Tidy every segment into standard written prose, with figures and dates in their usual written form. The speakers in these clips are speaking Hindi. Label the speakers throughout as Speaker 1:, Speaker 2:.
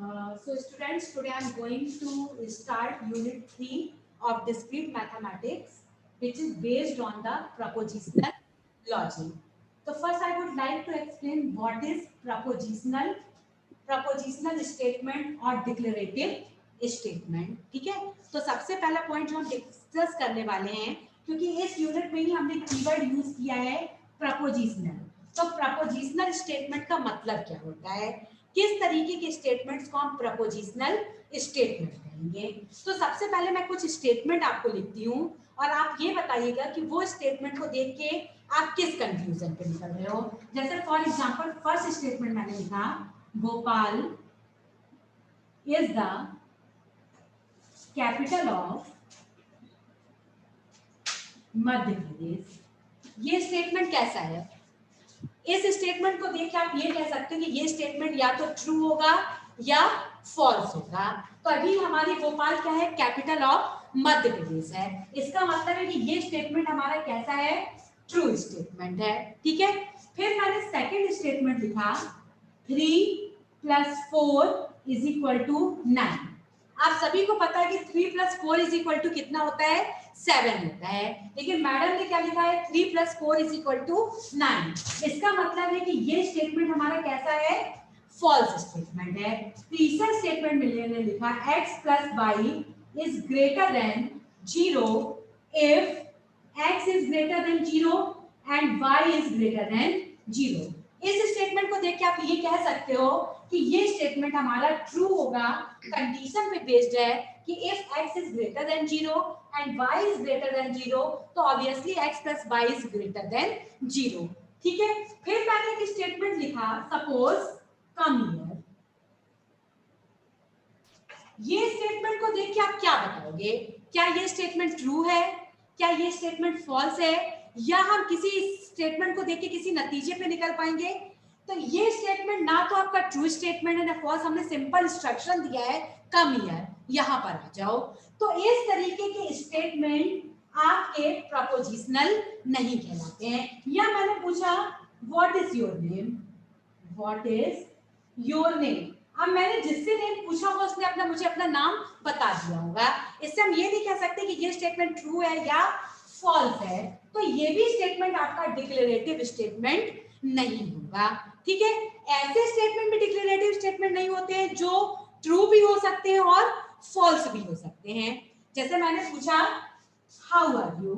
Speaker 1: So students, today I am going to start unit 3 of discrete mathematics, which is based on the propositional logic. So first I would like to explain what is propositional statement और डिक्लेरेटिव स्टेटमेंट. ठीक है, तो सबसे पहला पॉइंट जो हम डिस्कस करने वाले हैं, क्योंकि इस यूनिट में ही हमने कीवर्ड यूज किया है प्रपोजिशनल. तो प्रपोजिशनल स्टेटमेंट का मतलब क्या होता है, किस तरीके के स्टेटमेंट्स को हम प्रपोजिशनल स्टेटमेंट कहेंगे. तो सबसे पहले मैं कुछ स्टेटमेंट आपको लिखती हूँ और आप ये बताइएगा कि वो स्टेटमेंट को देख के आप किस कंक्लूजन पे निकल रहे हो. जैसे फॉर एग्जांपल फर्स्ट स्टेटमेंट मैंने लिखा, Bhopal is the capital of Madhya Pradesh. ये स्टेटमेंट कैसा है? इस स्टेटमेंट को देख के आप ये कह सकते हैं कि ये स्टेटमेंट या तो ट्रू होगा या फॉल्स होगा. तो अभी हमारी भोपाल क्या है, कैपिटल ऑफ मध्य प्रदेश है. इसका मतलब है कि ये स्टेटमेंट हमारा कैसा है, ट्रू स्टेटमेंट है. ठीक है, फिर मैंने सेकंड स्टेटमेंट लिखा, 3 + 4 = 9. आप सभी को पता है कि 3 + 4 = कितना होता है, 7 होता है. लेकिन मैडम ने क्या लिखा है, 3 + 4 = 9. इसका मतलब है कि ये स्टेटमेंट हमारा कैसा है, फॉल्स स्टेटमेंट है. तीसरा स्टेटमेंट मैंने लिखा, x + y is greater than 0 if x is greater than 0 and y is greater than 0. इस स्टेटमेंट को देख के आप ये कह सकते हो कि ये स्टेटमेंट हमारा ट्रू होगा, कंडीशन पे बेस्ड है कि if x is greater than 0 and y is greater than 0 तो obviously x + y is greater than 0. ठीक है, फिर मैंने एक स्टेटमेंट लिखा, सपोज कम हियर. ये स्टेटमेंट को देख के आप क्या बताओगे, क्या ये स्टेटमेंट ट्रू है, क्या ये स्टेटमेंट फॉल्स है, या हम किसी स्टेटमेंट को देख के किसी नतीजे पे निकल पाएंगे. तो ये स्टेटमेंट ना तो आपका ट्रू स्टेटमेंट है ना फॉल्स. हमने सिंपल इंस्ट्रक्शन दिया है, कम हियर, यहां पर आ जाओ. तो इस तरीके के स्टेटमेंट आपके प्रपोजिशनल नहीं कहलाते हैं. या मैंने पूछा what is your name, what is your name. अब मैंने जिससे नेम पूछा होगा उसने मुझे अपना नाम बता दिया होगा. इससे हम ये नहीं कह सकते कि ये स्टेटमेंट ट्रू है या फॉल्स है. तो ये भी स्टेटमेंट आपका डिक्लेरेटिव स्टेटमेंट नहीं होगा. ठीक है, ऐसे स्टेटमेंट भी डिक्लेरेटिव स्टेटमेंट नहीं होते हैं जो ट्रू भी हो सकते हैं और फॉल्स भी हो सकते हैं. जैसे मैंने पूछा हाउ आर यू.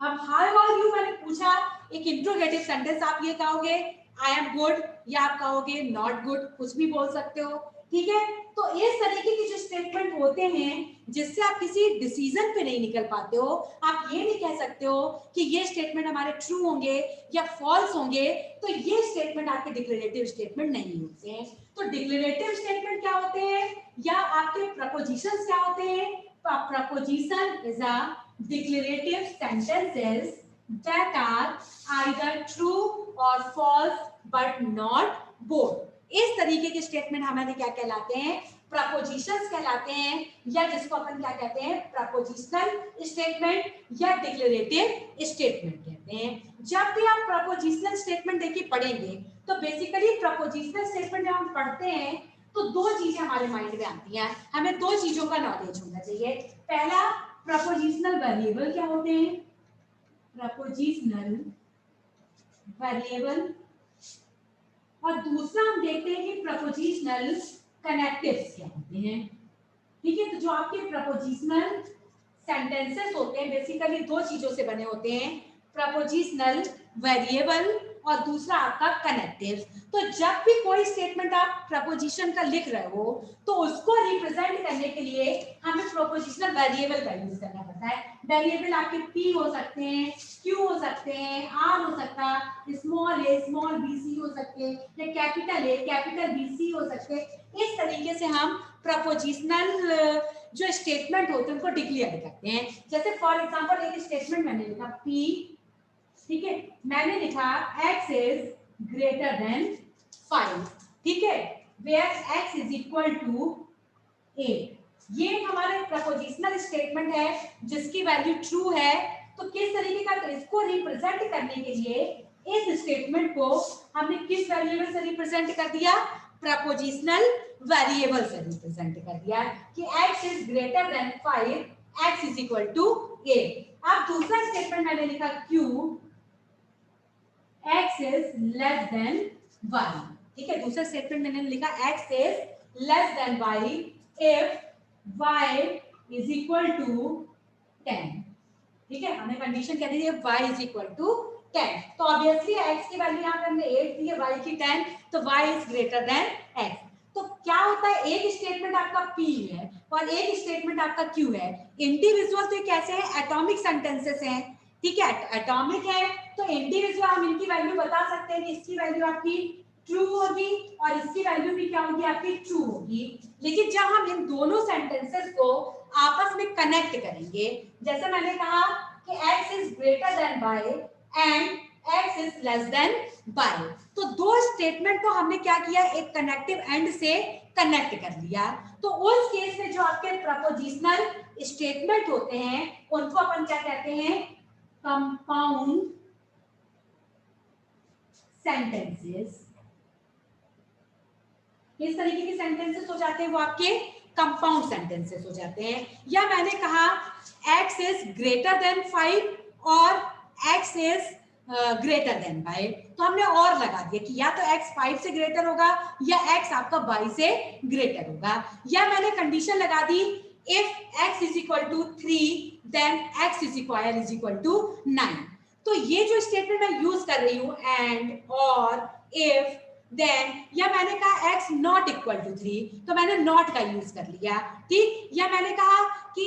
Speaker 1: अब हाउ आर यू मैंने पूछा, एक इंट्रोगेटिव सेंटेंस. आप ये कहोगे आई एम गुड या आप कहोगे नॉट गुड, कुछ भी बोल सकते हो. ठीक है, तो इस तरीके के जो स्टेटमेंट होते हैं जिससे आप किसी डिसीजन पे नहीं निकल पाते हो, आप ये नहीं कह सकते हो कि ये स्टेटमेंट हमारे ट्रू होंगे या फॉल्स होंगे. तो ये स्टेटमेंट आपके डिक्लेरेटिव स्टेटमेंट नहीं होते हैं. तो डिक्लेरेटिव स्टेटमेंट क्या होते हैं या आपके प्रपोजिशंस क्या होते हैं. Preposition is a declarative sentences that are either true or false but not both. इस तरीके के स्टेटमेंट हमारे क्या कहलाते हैं, प्रपोजिशंस कहलाते हैं, या जिसको अपन क्या कहते हैं, प्रपोजिशनल स्टेटमेंट या डिक्लेरेटिव स्टेटमेंट कहते हैं. जब भी आप प्रपोजिशनल स्टेटमेंट देखिए पढ़ेंगे तो बेसिकली प्रपोजिशनल स्टेटमेंट जब हम पढ़ते हैं तो दो चीजें हमारे माइंड में आती हैं. हमें दो चीजों का नॉलेज होना चाहिए. पहला, प्रपोजिशनल वेरिएबल क्या होते हैं, प्रपोजिशनल वेरिएबल. और दूसरा हम देखते हैं कि प्रपोजिशनल कनेक्टिव्स क्या होते हैं. ठीक है, तो जो आपके प्रपोजिशनल सेंटेंसेस होते हैं बेसिकली दो चीजों से बने होते हैं, प्रपोजिशनल वेरिएबल और दूसरा आपका कनेक्टिव. तो जब भी कोई स्टेटमेंट आप प्रपोजिशन का लिख रहे हो तो उसको रिप्रेजेंट करने के लिए हमें प्रपोजिशनल वेरिएबल का यूज करना पड़ता है. वेरिएबल आपके p हो सकते हैं, q हो सकते हैं, r हो सकता है, small a small b c हो सकते हैं, या capital a capital b c हो सकते हैं. इस तरीके से हम प्रपोजिशनल जो स्टेटमेंट होते हैं उनको डिक्लेयर करते हैं. जैसे फॉर एग्जांपल एक स्टेटमेंट मैंने लिखा p. ठीक है, मैंने लिखा x is greater than 5. ठीक है, where x is equal to 8. ये हमारे प्रपोजिशनल स्टेटमेंट है जिसकी वैल्यू ट्रू है. तो किस तरीके का, तो इसको रिप्रेजेंट करने के लिए इस स्टेटमेंट को हमने किस वेरिएबल से रिप्रेजेंट कर दिया, प्रपोजिशनल वेरिएबल से रिप्रेजेंट कर दिया कि x is greater than 5, x is equal to 8। अब दूसरा स्टेटमेंट मैंने लिखा q, x is less than y। ठीक है, दूसरा स्टेटमेंट मैंने लिखा x is less than y if y is equal to 10। ठीक है, हमने कंडीशन कह दी है y इज इक्वल टू 10, तो ऑब्वियसली x की वैल्यू यहाँ पे हमने 8 दी है, y की 10, तो y is greater then x। तो क्या होता है, एक स्टेटमेंट आपका p है और एक स्टेटमेंट आपका q है। इंडिविजुअल तो कैसे है, एटॉमिक सेंटेंसेस हैं। ठीक है, एटॉमिक है तो इंडिविजुअल हम इनकी वैल्यू बता सकते हैं कि इसकी वैल्यू आपकी ट्रू होगी और इसकी वैल्यू भी क्या होगी, आपकी ट्रू होगी। लेकिन जब हम इन दोनों सेंटेंसेस को आपस में कनेक्ट करेंगे, जैसे मैंने कहा कि x is greater than y and x is less than y, तो दो स्टेटमेंट को हमने क्या किया, एक कनेक्टिव एंड से कनेक्ट कर लिया। तो उस केस में जो आपके प्रपोजिशनल स्टेटमेंट होते हैं उनको अपन क्या कहते हैं, कंपाउंड सेंटेंसेस। इस तरीके के सेंटेंसेस हो जाते हैं वो आपके कंपाउंड सेंटेंसेस हो जाते हैं। या मैंने कहा x इज ग्रेटर देन 5 और x is greater than y, तो हमने और लगा दिया कि या तो x 5 से ग्रेटर होगा या x आपका y से ग्रेटर होगा। या मैंने कंडीशन लगा दी if x is equal to 3 then x is equal to 9। तो ये जो स्टेटमेंट मैं यूज कर रही हूं एंड और इफ देन, या मैंने कहा x नॉट इक्वल टू 3 तो मैंने नॉट का यूज कर लिया। ठीक, या मैंने कहा कि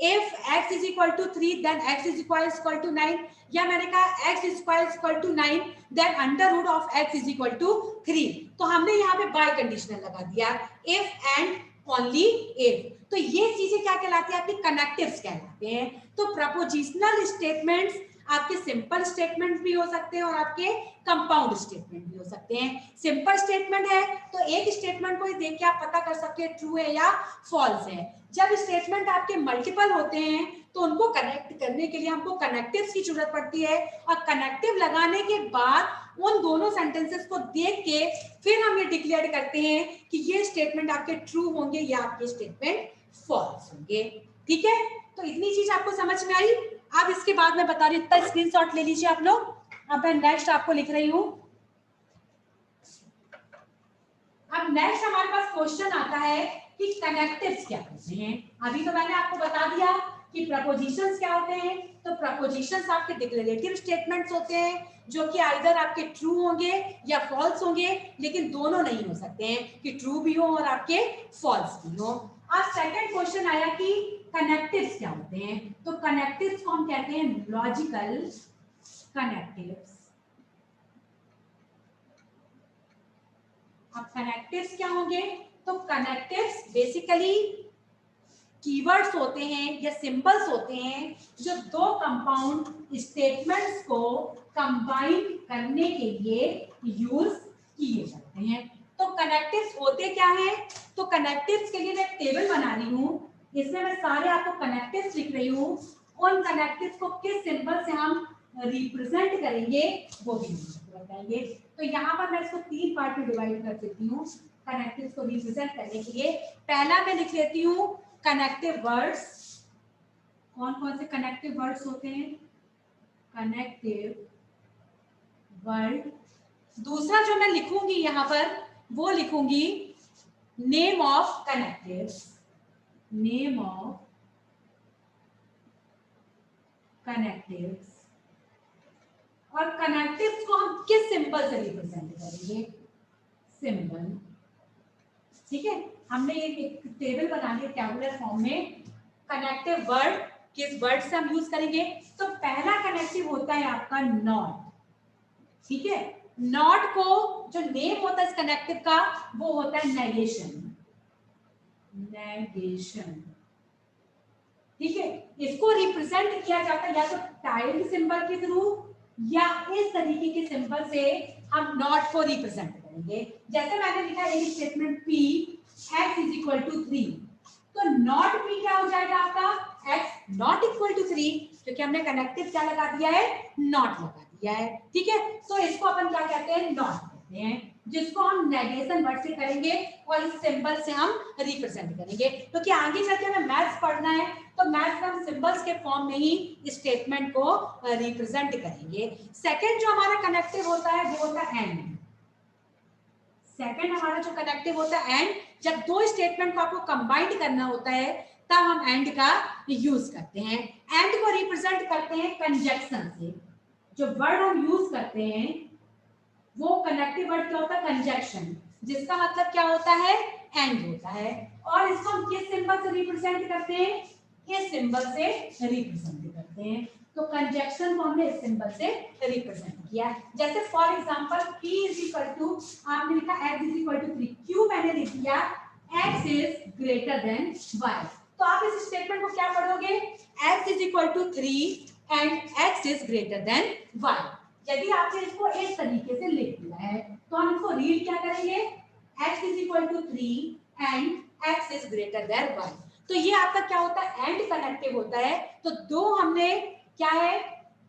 Speaker 1: if x is equal to 3 then x is equal to 9, या मैंने कहा x is equal to 9 then under root of x is equal to 3, तो हमने यहाँ पे बाय कंडीशनल लगा दिया इफ एंड ओनली इफ। तो ये चीजें क्या कहलाती है, आपकी कनेक्टिव्स कहलाते हैं। तो प्रपोजिशनल स्टेटमेंट्स आपके सिंपल स्टेटमेंट भी हो सकते हैं और आपके कंपाउंड स्टेटमेंट भी हो सकते हैं। सिंपल स्टेटमेंट है तो एक स्टेटमेंट को ही देख के आप पता कर सकते हैं ट्रू है या फॉल्स है। जब स्टेटमेंट आपके मल्टीपल होते हैं तो उनको कनेक्ट करने के लिए हमको कनेक्टिव्स की जरूरत पड़ती है, और कनेक्टिव लगाने के बाद उन दोनों सेंटेंसेस को देख के फिर हम ये डिक्लेयर करते हैं कि ये स्टेटमेंट आपके ट्रू होंगे या आपके स्टेटमेंट फॉल्स होंगे। ठीक है, तो इतनी चीज आपको समझ में आई। अब इसके बाद मैं बता रही हूँ, इतना स्क्रीनशॉट ले लीजिए आप लोग। अब मैं नेक्स्ट आपको लिख रही हूँ। अब नेक्स्ट हमारे पास क्वेश्चन आता है कि कनेक्टिव्स क्या होते हैं। अभी तो मैंने आपको बता दिया कि प्रपोजिशंस क्या होते हैं। तो प्रपोजिशंस आपके डिक्लेरेटिव स्टेटमेंट्स होते हैं जो कि आइदर आपके ट्रू होंगे या फॉल्स होंगे, लेकिन दोनों नहीं हो सकते हैं कि ट्रू भी हो और आपके फॉल्स भी हो। आज सेकंड क्वेश्चन आया कि कनेक्टिव्स क्या होते हैं। तो कनेक्टिव्स को हम कहते हैं लॉजिकल कनेक्टिव्स। अब कनेक्टिव्स क्या होंगे, तो कनेक्टिव्स बेसिकली कीवर्ड्स होते हैं या सिंबल्स होते हैं जो दो कंपाउंड स्टेटमेंट्स को कंबाइन करने के लिए यूज किए जाते हैं। तो कनेक्टिव्स होते क्या है, तो कनेक्टिव्स के लिए मैं एक टेबल बना रही हूँ, इसमें मैं सारे आपको कनेक्टिव्स लिख रही हूँ। उन कनेक्टिव्स को किस सिंबल से हम रिप्रेजेंट करेंगे वो भी बताएंगे। तो यहाँ पर मैं इसको 3 पार्ट में डिवाइड कर देती हूँ कनेक्टिव्स को रिप्रेजेंट करने के लिए। पहला मैं लिख लेती हूँ कनेक्टिव वर्ड्स। कौन कौन से कनेक्टिव वर्ड्स होते हैं, कनेक्टिव वर्ड। दूसरा जो मैं लिखूंगी यहाँ पर वो लिखूंगी name of connectives, name of connectives. और कनेक्टिव्स को हम किस सिंबल से रिप्रेजेंट करेंगे, सिंबल। ठीक है, हमने ये एक टेबल बना लिया टैबुलर फॉर्म में। कनेक्टिव वर्ड किस वर्ड से हम यूज करेंगे, तो पहला कनेक्टिव होता है आपका नॉट। ठीक है, नॉट को जो नेम होता है इस कनेक्टिव का वो होता है नेगेशन, नेगेशन। ठीक है, इसको रिप्रेजेंट किया जाता है या तो टाइल्ड सिंबल के थ्रू या इस तरीके के सिंबल से हम नॉट को रिप्रेजेंट करेंगे। जैसे मैंने लिखा एक statement p x is equal to 3, तो नॉट p क्या हो जाएगा आपका x नॉट इक्वल टू 3, क्योंकि हमने कनेक्टिव क्या लगा दिया है, नॉट लगा दिया है। ठीक है, तो इसको अपन क्या कहते हैं, नॉट कहते करते हैं, जिसको हम नेगेशन वर्ड से करेंगे और इस सिंबल से हम रिप्रेजेंट करेंगे। क्योंकि आगे जाके हमें मैथ्स पढ़ना है, तो मैथ्स में हम सिंबल्स के फॉर्म में ही स्टेटमेंट को रिप्रेजेंट करेंगे। सेकंड जो हमारा कनेक्टिव होता है वो होता है एंड। सेकंड हमारा जो कनेक्टिव होता है एंड, जब दो स्टेटमेंट को आपको कंबाइंड करना होता है तब हम एंड का यूज करते हैं। एंड को रिप्रेजेंट करते हैं कंजक्शन से। जो वर्ड हम यूज करते हैं वो कनेक्टिव वर्ड क्या होता है, कंजक्शन, जिसका मतलब क्या होता है, एंड होता है। और इसको हम किस सिंबल से रिप्रेजेंट करते हैं, इस सिंबल से रिप्रेजेंट करते हैं। तो कंजक्शन को हमने इस सिंबल से रिप्रेजेंट किया। जैसे for example p is equal to, आपने लिखा x इज इक्वल टू 3, क्यों मैंने लिख दिया x is greater than y। तो आप इस स्टेटमेंट को क्या पढ़ोगे, x is equal to 3 and x is greater than y। यदि आपने इसको इस तरीके से लिख दिया है तो हम इसको रीड क्या करेंगे, x is equal to 3 and x is greater than y। तो ये आपका क्या होता है, एंड कनेक्टिव होता है। तो दो हमने क्या है,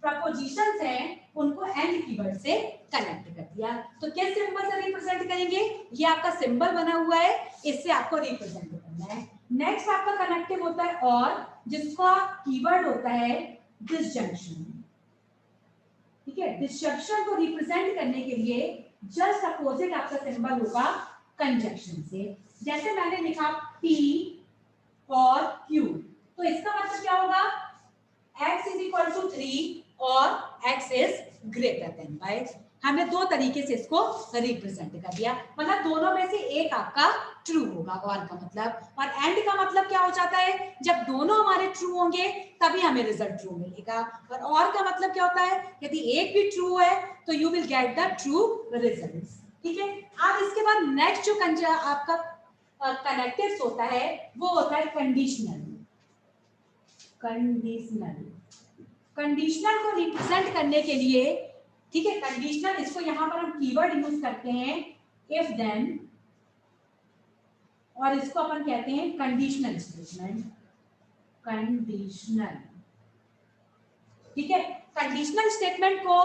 Speaker 1: प्रपोजिशंस हैं, उनको एंड कीवर्ड से कनेक्ट कर दिया। तो किस सिंबल से रिप्रेजेंट करेंगे, ये आपका सिंबल बना हुआ है, इससे आपको रिप्रेजेंट करना है। नेक्स्ट आपका कनेक्टिव होता है और, जिसका कीवर्ड होता है डिसजंक्शन। ठीक है, डिसजंक्शन को रिप्रेजेंट करने के लिए जस्ट अपोजिट आपका सिंबल होगा कंजंक्शन से। जैसे मैंने लिखा P और Q, तो इसका मतलब क्या होगा, x इज इक्वल टू 3 और x is greater than y। हमने दो तरीके से इसको रिप्रेजेंट कर दिया, मतलब दोनों में से एक आपका ट्रू होगा और का मतलब। और एंड का मतलब क्या हो जाता है, जब दोनों हमारे ट्रू होंगे तभी हमें रिजल्ट ट्रू मिलेगा। और का मतलब क्या होता है, यदि एक भी ट्रू है तो you will get the true result. ठीक है, अब इसके बाद नेक्स्ट जो आपका कनेक्टिव्स होता है वो होता है कंडीशनल। कंडीशनल को रिप्रेजेंट करने के लिए, ठीक है, कंडीशनल, इसको यहां पर हम कीवर्ड यूज करते हैं इफ देन, और इसको अपन कहते हैं कंडीशनल स्टेटमेंट। कंडीशनल, ठीक है, कंडीशनल स्टेटमेंट को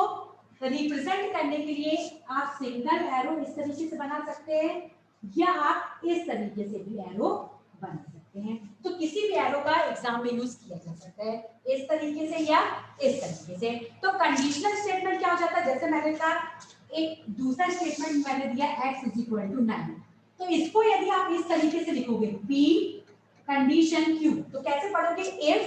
Speaker 1: रिप्रेजेंट करने के लिए आप सिंगल एरो इस तरीके से बना सकते हैं या आप इस तरीके से भी एरो बना सकते हैं। तो किसी भी एरो का एग्जाम में यूज किया जा सकता है, इस तरीके से या इस तरीके से। तो कंडीशनल स्टेटमेंट क्या हो जाता है, जैसे मैंने कहा एक दूसरा स्टेटमेंट मैंने दिया x इज इक्वल टू 9, तो इसको यदि आप इस तरीके से लिखोगे p कंडीशन q, तो कैसे पढ़ोगे, if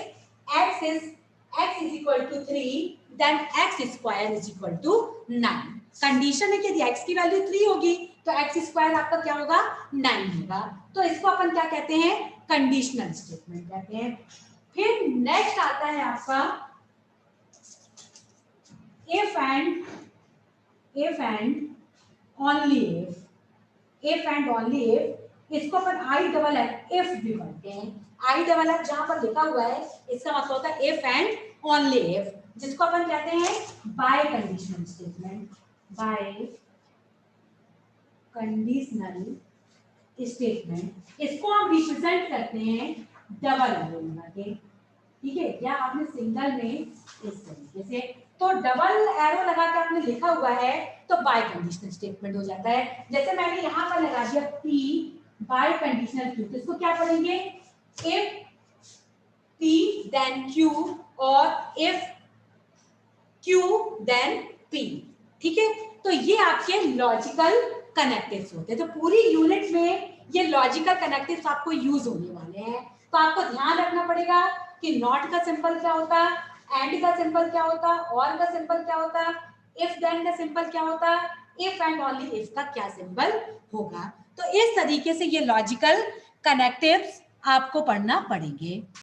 Speaker 1: x is equal to 3 then x square is equal to 9। Condition है कि यदि x की वैल्यू 3 होगी तो x स्क्वायर आपका क्या होगा, 9 होगा। तो इसको अपन क्या कहते हैं, कंडीशनल स्टेटमेंट कहते हैं। फिर नेक्स्ट आता है आपका इफ एंड ओनली इफ, इसको अपन आई डबल इफ भी पढ़ते हैं। आई डबल एफ जहां पर लिखा हुआ है इसका मतलब होता है इफ एंड ओनली इफ, जिसको अपन कहते हैं bye conditional statement. Bye conditional statement, इसको हम रिप्रेजेंट करते हैं डबल एरो लगा के, ठीक है, या आपने सिंगल में इस तरीके से। तो डबल एरो लगा के आपने लिखा हुआ है तो बाय कंडीशनल स्टेटमेंट हो जाता है। जैसे मैंने यहां पर लगा दिया P बाय कंडीशनल Q, तो इसको क्या पढ़ेंगे, इफ P देन Q और इफ Q देन P। ठीक है, तो ये आपके लॉजिकल कनेक्टिव्स होते हैं। तो पूरी यूनिट में ये लॉजिकल कनेक्टिव्स आपको यूज होने वाले हैं। तो आपको ध्यान रखना पड़ेगा कि नॉट का सिंबल क्या होता, एंड का सिंबल क्या होता, और का सिंबल क्या होता, इफ देन का सिंबल क्या होता, इफ एंड ओनली इफ का क्या सिंबल होगा। तो इस तरीके से ये लॉजिकल कनेक्टिव्स आपको पढ़ना पड़ेंगे।